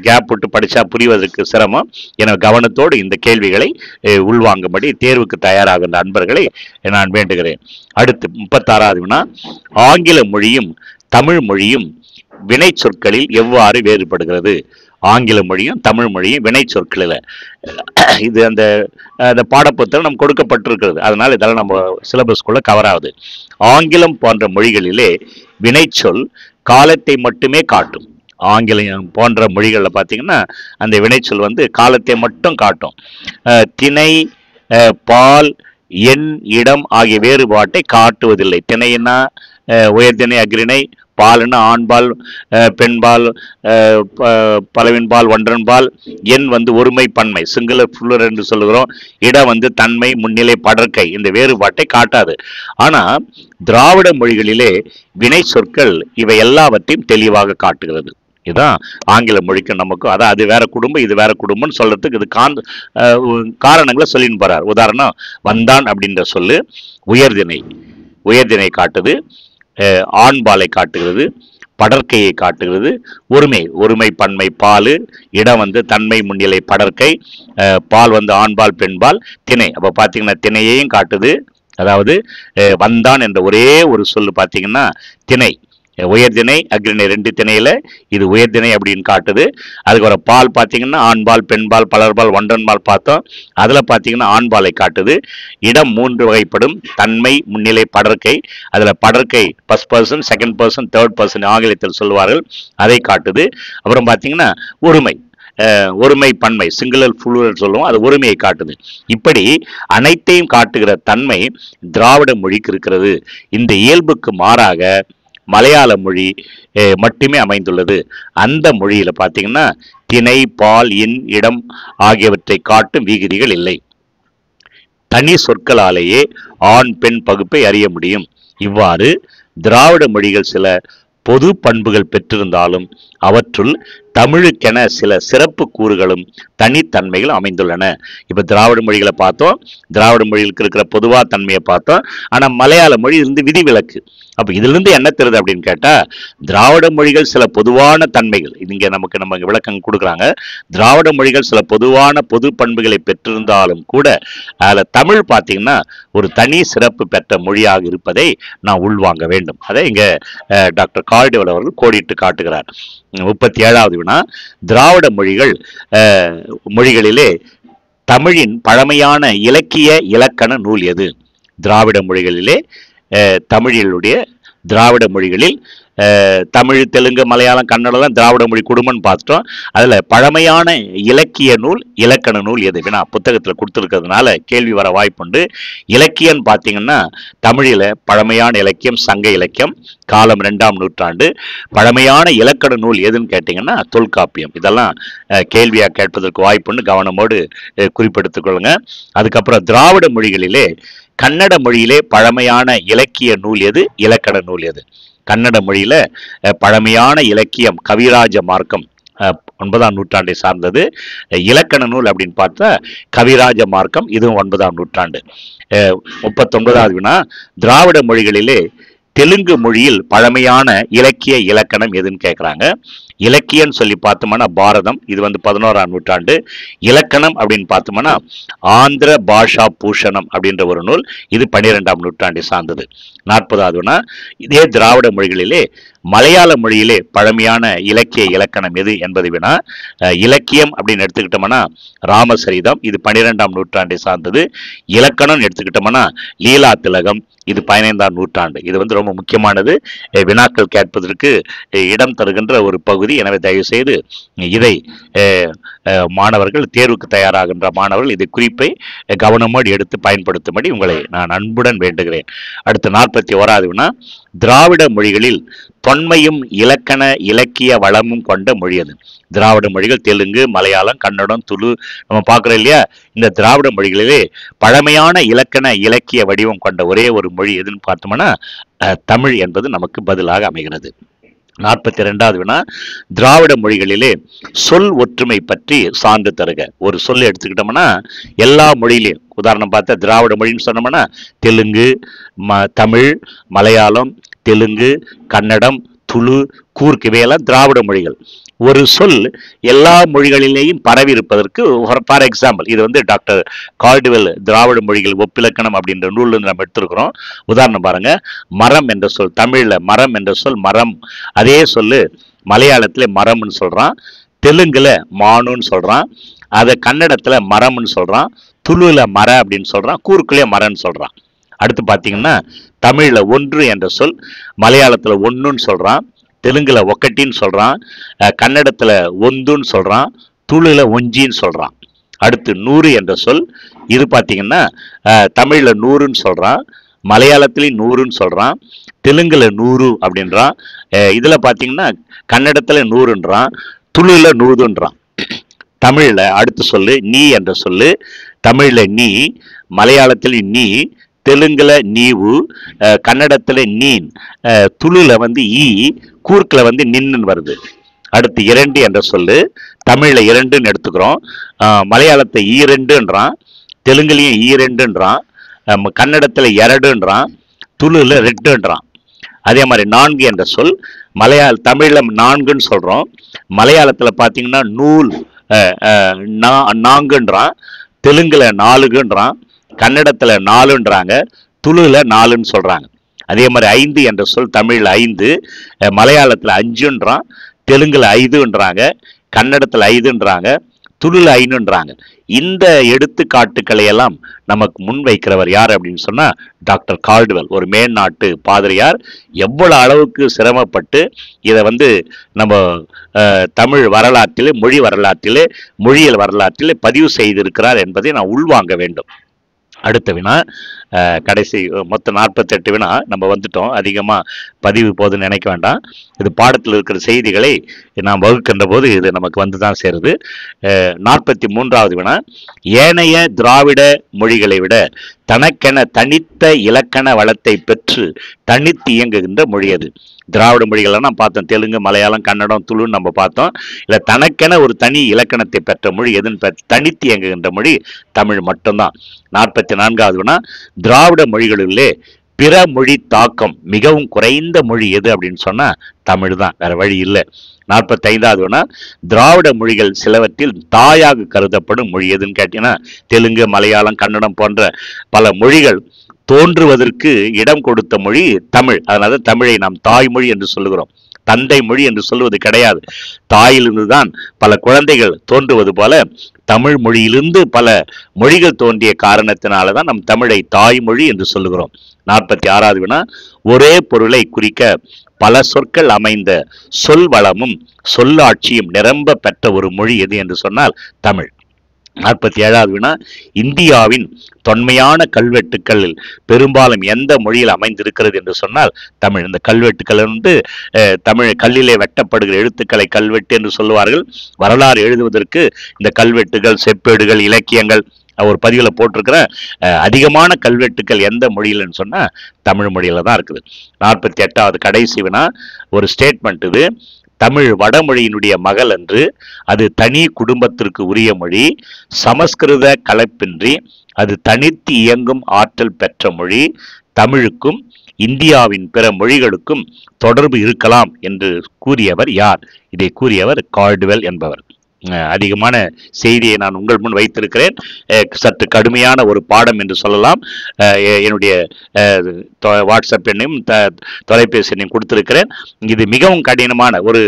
கேப் விட்டு படித்தா புரிவதற்கு சிரமம். என கவனத்தோடு இந்த கேள்விகளை உள்வாங்கும்படி தேர்வுக்கு தயாராகின்ற அன்பர்களை நான் வேண்டுகிறேன். அடுத்து 36வது வினா, ஆங்கில மொழியும் தமிழ் மொழியும் வினை சொற்களில் எவ்வாறு வேறுபடுகிறது? ஆங்கில மொழியும் தமிழ் மொழியும் வினை சொற்களில் இது அந்த பாடப்புத்தகம் நம்ம கொடுக்கப்பட்டிருக்கிறது. அதனால் இதெல்லாம் நம்ம சிலபஸ்குள்ளே கவர் ஆகுது. ஆங்கிலம் போன்ற மொழிகளிலே வினைச்சொல் காலத்தை மட்டுமே காட்டும். ஆங்கிலம் போன்ற மொழிகளில் பார்த்தீங்கன்னா அந்த வினைச்சொல் வந்து காலத்தை மட்டும் காட்டும். திணை, பால், எண், இடம் ஆகிய வேறுபாட்டை காட்டுவதில்லை. திணைன்னா உயர்திணை, அக்ரிணை, பால்னா ஆண்பால், பெண்பால், பலவின்பால், ஒன்றன்பால், எண் வந்து ஒருமை பன்மை சிங்குலர் புளூரல் என்று சொல்லுகிறோம். இடம் வந்து தன்மை, முன்னிலை, படர்க்கை. இந்த வேறுபாட்டை காட்டாது. ஆனால் திராவிட மொழிகளிலே வினை சொற்கள் இவை எல்லாவற்றையும் தெளிவாக காட்டுகிறது. இதுதான் ஆங்கில மொழிக்கு நமக்கும். அதான் அது வேற குடும்பம் இது வேற குடும்பம்னு சொல்றதுக்கு இது காரணங்களை சொல்லின்னு போறார். உதாரணம், வந்தான் அப்படின்ற சொல்லு உயர்திணை காட்டுது, ஆண்பாலை காட்டுகிறது, படற்கையை காட்டுகிறது, ஒருமை பன்மை பால், இடம் வந்து தன்மை, முன்னிலை, படற்கை, பால் வந்து ஆண்பால், பெண்பால், திணை. அப்போ பார்த்தீங்கன்னா திணையையும் காட்டுது. அதாவது வந்தான் என்ற ஒரே ஒரு சொல்லு பார்த்தீங்கன்னா திணை, உயர்திணை, அக்ரிணை 2 திணையில இது உயர்திணை அப்படின்னு காட்டுது. அதுக்கு ஒரு பால் பார்த்தீங்கன்னா ஆண்பால், பெண்பால், பலர்பால், ஒன்றன்பால் பார்த்தோம். அதில் பார்த்தீங்கன்னா ஆண்பாலை காட்டுது. இடம் 3 வகைப்படும், தன்மை, முன்னிலை, படற்கை. அதில் படற்கை first person, second person, third person ஆங்கிலத்தில் சொல்வார்கள், அதை காட்டுது. அப்புறம் பார்த்தீங்கன்னா ஒருமை பன்மை சிங்குலர் புளூரல் சொல்லுவோம், அது ஒருமையை காட்டுது. இப்படி அனைத்தையும் காட்டுகிற தன்மை திராவிட மொழிக்கு இருக்கிறது. இந்த இயல்புக்கு மாறாக மலையாள மொழி மட்டுமே அமைந்துள்ளது. அந்த மொழியில பார்த்தீங்கன்னா திணை, பால், எண், இடம் ஆகியவற்றை காட்டும் விகுதிகள் இல்லை. தனி சொற்களாலேயே ஆண் பெண் பகுப்பை அறிய முடியும். இவ்வாறு திராவிட மொழிகள் சில பொது பண்புகள் பெற்றிருந்தாலும் அவற்றுள் தமிழுக்கென சில சிறப்பு கூறுகளும் தனித்தன்மைகளும் அமைந்துள்ளன. இப்போ திராவிட மொழிகளை பார்த்தோம், திராவிட மொழிகளுக்கு இருக்கிற பொதுவா தன்மையை பார்த்தோம். ஆனால் மலையாள மொழி இருந்து விதிவிலக்கு. அப்போ இதிலிருந்து என்ன தெரியுது அப்படின்னு கேட்டால், திராவிட மொழிகள் சில பொதுவான தன்மைகள் இங்கே நம்ம விளக்கம் கொடுக்குறாங்க. திராவிட மொழிகள் சில பொதுவான பொது பண்புகளை பெற்றிருந்தாலும் கூட அதில் தமிழ் பார்த்தீங்கன்னா ஒரு தனி சிறப்பு பெற்ற மொழியாக இருப்பதை நான் உள்வாங்க வேண்டும். அதை இங்கே டாக்டர் கால்டுவெல் அவர்கள் கோடிட்டு காட்டுகிறார். 37வது வினா, திராவிட மொழிகளிலே தமிழின் பழமையான இலக்கிய இலக்கண நூல் எது? திராவிட மொழிகளிலே திராவிட மொழிகளில் தமிழ், தெலுங்கு, மலையாளம், கன்னடம் திராவிட மொழி குடும்பம்னு பார்த்துட்டோம். அதில் பழமையான இலக்கிய நூல், இலக்கண நூல் எது? வினா புத்தகத்தில் கொடுத்துருக்கிறதுனால கேள்வி வர வாய்ப்புண்டு. இலக்கியம்னு பார்த்தீங்கன்னா தமிழில் பழமையான இலக்கியம் சங்க இலக்கியம், காலம் 2ஆம் நூற்றாண்டு. பழமையான இலக்கண நூல் எதுன்னு கேட்டிங்கன்னா தொல்காப்பியம். இதெல்லாம் கேள்வியாக கேட்பதற்கு வாய்ப்புண்டு, கவனமோடு குறிப்பெடுத்துக் கொள்ளுங்க. அதுக்கப்புறம் திராவிட மொழிகளிலே கன்னட மொழியிலே பழமையான இலக்கிய நூல் எது, இலக்கண நூல் எது? கன்னட மொழியில பழமையான இலக்கியம் கவிராஜ மார்க்கம், 9ஆம் நூற்றாண்டை சார்ந்தது. இலக்கண நூல் அப்படின்னு பார்த்தா கவிராஜ மார்க்கம், இதுவும் 9ஆம் நூற்றாண்டு. 39வது வினா, திராவிட மொழிகளிலே தெலுங்கு மொழியில் பழமையான இலக்கிய இலக்கணம் எதுன்னு கேட்குறாங்க. இலக்கியன்னு சொல்லி பார்த்தோம்னா பாரதம், இது 11ஆம் நூற்றாண்டு. இலக்கணம் அப்படின்னு பார்த்தோம்னா ஆந்திர பாஷா பூஷணம் அப்படின்ற ஒரு நூல், இது 12ஆம் நூற்றாண்டை சார்ந்தது. 40வது வினா, இதே திராவிட மொழிகளிலே மலையாள மொழியிலே பழமையான இலக்கிய இலக்கணம் எது என்பதை வினா இலக்கியம் அப்படின்னு எடுத்துக்கிட்டோம்னா ராமசரிதம், இது 12ஆம் நூற்றாண்டை சார்ந்தது. இலக்கணம் எடுத்துக்கிட்டோம்னா லீலா திலகம், இது 15ஆம் நூற்றாண்டு. இது வந்து ரொம்ப முக்கியமானது, வினாக்கள் கேட்பதற்கு இடம் தருகின்ற ஒரு பகுதி. எனவே தயவு செய்து இதை மாணவர்கள், தேர்வுக்கு தயாராகின்ற மாணவர்கள் இதை குறிப்பை கவனமோடு எடுத்து பயன்படுத்தும்படி உங்களை நான் அன்புடன் வேண்டுகிறேன். அடுத்து 41வது வினா, திராவிட மொழிகளில் தொன்மையும் இலக்கண இலக்கிய வளமும் கொண்ட மொழி அது. திராவிட மொழிகள் தெலுங்கு, மலையாளம், கன்னடம், துளு நம்ம பார்க்குறோம் இல்லையா? இந்த திராவிட மொழிகளிலே பழமையான இலக்கண இலக்கிய வடிவம் கொண்ட ஒரே ஒரு மொழி எதுன்னு பார்த்தோம்னா தமிழ் என்பது நமக்கு பதிலாக அமைகிறது. 42வது வினா, திராவிட மொழிகளிலே சொல் ஒற்றுமை பற்றி சான்று தருக. ஒரு சொல் எடுத்துக்கிட்டோம்னா எல்லா மொழியிலையும், உதாரணம் பார்த்தா திராவிட மொழின்னு சொன்னோம்னா தெலுங்கு, தமிழ், மலையாளம், தெலுங்கு, கன்னடம், துளு, கூர்க் இவையெல்லாம் திராவிட மொழிகள். ஒரு சொல் எல்லா மொழிகளிலேயும் பரவி இருப்பதற்கு, ஃபார் எக்ஸாம்பிள், இது வந்து டாக்டர் கால்டுவெல் திராவிட மொழிகள் ஒப்பிலக்கணம் அப்படின்ற நூல் நம்ம எடுத்திருக்கிறோம். உதாரணம் பாருங்க, மரம் என்ற சொல், தமிழ்ல மரம் என்ற சொல் மரம், அதே சொல்லு மலையாளத்துல மரம்னு சொல்றான், தெலுங்குல மானுன்னு சொல்றான், அதை கன்னடத்துல மரம்னு சொல்றான், துளுல மர அப்படின்னு சொல்றான், கூர்க்குள்ளே மரன்னு சொல்றான். அடுத்து பார்த்தீங்கன்னா தமிழ்ல ஒன்று என்ற சொல் மலையாளத்துல ஒன்றுன்னு சொல்றான், தெலுங்குல ஒக்கட்டின்னு சொல்றான், கன்னடத்துல ஒந்துன்னு சொல்றான், துளுல ஒஞ்சின்னு சொல்றான். அடுத்து 100 என்ற சொல், இது பார்த்தீங்கன்னா தமிழ்ல 100ன்னு சொல்றான், மலையாளத்திலையும் 100ன்னு சொல்றான், தெலுங்குல 100 அப்படின்றான், இதுல பார்த்தீங்கன்னா கன்னடத்துல 100ன்றான், துளுல 100ன்றான். தமிழ்ல அடுத்து சொல்லு நீ என்ற சொல்லு, தமிழ்ல நீ, மலையாளத்திலையும் நீ, தெலுங்குல நீவு, கன்னடத்துல நீன், துளுல வந்து ஈ, கூர்க்குல வந்து நின்னு வருது. அடுத்து 2 என்ற சொல்லு, தமிழ்ல 2ன்னு எடுத்துக்கிறோம், மலையாளத்தை ஈரெண்டுன்றான், தெலுங்குலையும் ஈரெண்டுன்றான், கன்னடத்துல எரடுன்றான், துளுல ரெட்டுன்றான். அதே மாதிரி 4 என்ற சொல் தமிழ்ல 4ன்னு சொல்றோம், மலையாளத்துல பார்த்தீங்கன்னா நூல் நாங்குன்றான், தெலுங்குல 4ன்றான், கன்னடத்துல 4ன்றாங்க, துளுல 4ன்னு சொல்றாங்க. அதே மாதிரி 5 என்ற சொல் தமிழ்ல 5, மலையாளத்துல 5ன்றான், தெலுங்குல 5ன்றாங்க, கன்னடத்துல 5ன்றாங்க, துளுல 5ன்றாங்க. இந்த எடுத்துக்காட்டுக்களை எல்லாம் நமக்கு முன்வைக்கிறவர் யார் அப்படின்னு சொன்னா டாக்டர் கால்டுவெல், ஒரு மேல்நாட்டு பாதிரியார். எவ்வளவு அளவுக்கு சிரமப்பட்டு இதை வந்து நம்ம தமிழ் வரலாற்றிலே, மொழி வரலாற்றிலே, மொழியியல் வரலாற்றிலே பதிவு செய்திருக்கிறார் என்பதை நான் உள்வாங்க வேண்டும். அடுத்த வினா, கடைசி மொத்தம் 48 வினா நம்ம வந்துட்டோம். அதிகமாக பதிவு போதுன்னு நினைக்க வேண்டாம். இது பாடத்தில் இருக்கிற செய்திகளை நாம் வகுக்கின்ற போது இது நமக்கு வந்து தான் சேருது. 43வது வினா, ஏனைய திராவிட மொழிகளை விட தனக்கென தனித்த இலக்கண வளத்தை பெற்று தனித்து இயங்குகின்ற மொழி அது. திராவிட மொழிகள்லாம் நான் பார்த்தோம், தெலுங்கு, மலையாளம், கன்னடம், துளுன்னு நம்ம பார்த்தோம். இல்லை தனக்கென ஒரு தனி இலக்கணத்தை பெற்ற மொழி எதுன்னு தனித்து இயங்குகின்ற மொழி தமிழ் மட்டும்தான். 44வது வினா, திராவிட மொழிகளிலே பிற மொழி தாக்கம் மிகவும் குறைந்த மொழி எது அப்படின்னு சொன்னா தமிழ் தான், வேற வழி இல்லை. 45வது வினா, திராவிட மொழிகள் சிலவற்றில் தாயாக கருதப்படும் மொழி எதுன்னு கேட்டீங்கன்னா தெலுங்கு, மலையாளம், கன்னடம் போன்ற பல மொழிகள் தோன்றுவதற்கு இடம் கொடுத்த மொழி தமிழ். அதனால தமிழை நாம் தாய்மொழி என்று சொல்லுகிறோம், தந்தை மொழி என்று சொல்வது கிடையாது. தாயிலிருந்து தான் பல குழந்தைகள் தோன்றுவது போல தமிழ் மொழியிலிருந்து பல மொழிகள் தோன்றிய காரணத்தினாலதான் நம் தமிழை தாய்மொழி என்று சொல்லுகிறோம். 46வது வினா, ஒரே பொருளை குறிக்க பல சொற்கள் அமைந்த சொல் வளமும் சொல்லாட்சியும் நிரம்ப பெற்ற ஒரு மொழி எது என்று சொன்னால் தமிழ். 47வது வினா, இந்தியாவின் தொன்மையான கல்வெட்டுக்களில் பெரும்பாலும் எந்த மொழியில் அமைந்திருக்கிறது என்று சொன்னால் தமிழ். இந்த கல்வெட்டுக்கள் வந்து தமிழ் கல்லிலே வெட்டப்படுகிற எழுத்துக்களை கல்வெட்டு என்று சொல்லுவார்கள். வரலாறு எழுதுவதற்கு இந்த கல்வெட்டுகள், செப்பேடுகள், இலக்கியங்கள் ஒரு பதிவில் போட்டிருக்கிற அதிகமான கல்வெட்டுக்கள் எந்த மொழியில்னு சொன்னா தமிழ் மொழியில தான் இருக்குது. 48வது கடைசி வினா, ஒரு ஸ்டேட்மெண்ட் இது. தமிழ் வடமொழியினுடைய மகள் என்று, அது தனி குடும்பத்திற்கு உரிய மொழி, சமஸ்கிருத கலப்பின்றி அது தனித்து இயங்கும் ஆற்றல் பெற்ற மொழி, தமிழுக்கும் இந்தியாவின் பிற மொழிகளுக்கும் தொடர்பு இருக்கலாம் என்று கூறியவர் யார்? இதை கூறியவர் கால்டுவெல் என்பவர். அதிகமான செய்தியை நான் உங்கள் முன் வைத்திருக்கிறேன். சற்று கடுமையான ஒரு பாடம் என்று சொல்லலாம். என்னுடைய வாட்ஸ்அப் எண்ணையும் தொலைபேசி எண்ணையும் கொடுத்திருக்கிறேன். இது மிகவும் கடினமான ஒரு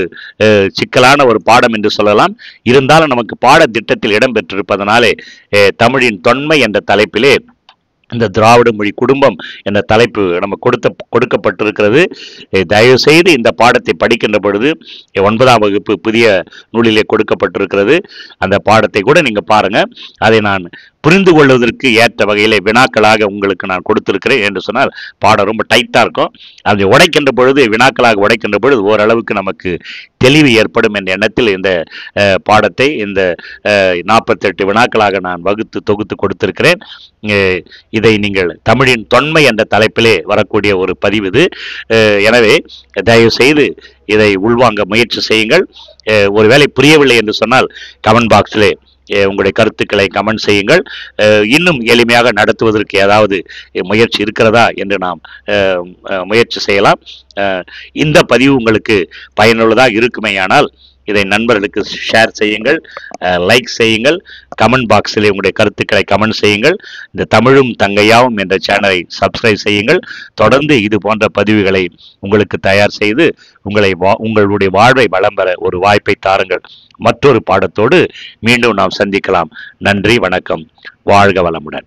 சிக்கலான ஒரு பாடம் என்று சொல்லலாம். இருந்தாலும் நமக்கு பாடத்திட்டத்தில் இடம்பெற்றிருப்பதனாலே தமிழின் தொன்மை என்ற தலைப்பிலே இந்த திராவிட மொழி குடும்பம் என்ற தலைப்பு நம்ம கொடுக்கப்பட்டிருக்கிறது. தயவு செய்து இந்த பாடத்தை படிக்கின்ற பொழுது 9ஆம் வகுப்பு புதிய நூலிலே கொடுக்கப்பட்டிருக்கிறது. அந்த பாடத்தை கூட நீங்க பாருங்க. அதை நான் புரிந்து கொள்வதற்கு ஏற்ற வகையிலே வினாக்களாக உங்களுக்கு நான் கொடுத்திருக்கிறேன் என்று சொன்னால் பாடம் ரொம்ப டைட்டா இருக்கும். அதை உடைக்கின்ற பொழுது வினாக்களாக உடைக்கின்ற பொழுது ஓரளவுக்கு நமக்கு தெளிவு ஏற்படும் என்ற எண்ணத்தில் இந்த பாடத்தை இந்த 48 வினாக்களாக நான் வகுத்து தொகுத்து கொடுத்திருக்கிறேன். இதை நீங்கள் தமிழின் தொன்மை என்ற தலைப்பிலே வரக்கூடிய ஒரு பதிவு இது. எனவே தயவு செய்து இதை உள்வாங்க முயற்சி செய்யுங்கள். ஒருவேளை புரியவில்லை என்று சொன்னால் கமெண்ட் பாக்ஸிலே உங்களுடைய கருத்துக்களை கமெண்ட் செய்யுங்கள். இன்னும் எளிமையாக நடத்துவதற்கு ஏதாவது முயற்சி இருக்கிறதா என்று நாம் முயற்சி செய்யலாம். இந்த பதிவு உங்களுக்கு பயனுள்ளதாக இருக்குமேயானால் இதை நண்பர்களுக்கு ஷேர் செய்யுங்கள், லைக் செய்யுங்கள், கமெண்ட் பாக்ஸில் உங்களுடைய கருத்துக்களை கமெண்ட் செய்யுங்கள். இந்த தமிழும் தங்கையாவும் என்ற சேனலை சப்ஸ்கிரைப் செய்யுங்கள். தொடர்ந்து இது போன்ற பதிவுகளை உங்களுக்கு தயார் செய்து உங்களுடைய வாழ்வை வளம் பெற ஒரு வாய்ப்பை தாருங்கள். மற்றொரு பாடத்தோடு மீண்டும் நாம் சந்திக்கலாம். நன்றி, வணக்கம், வாழ்க வளமுடன்.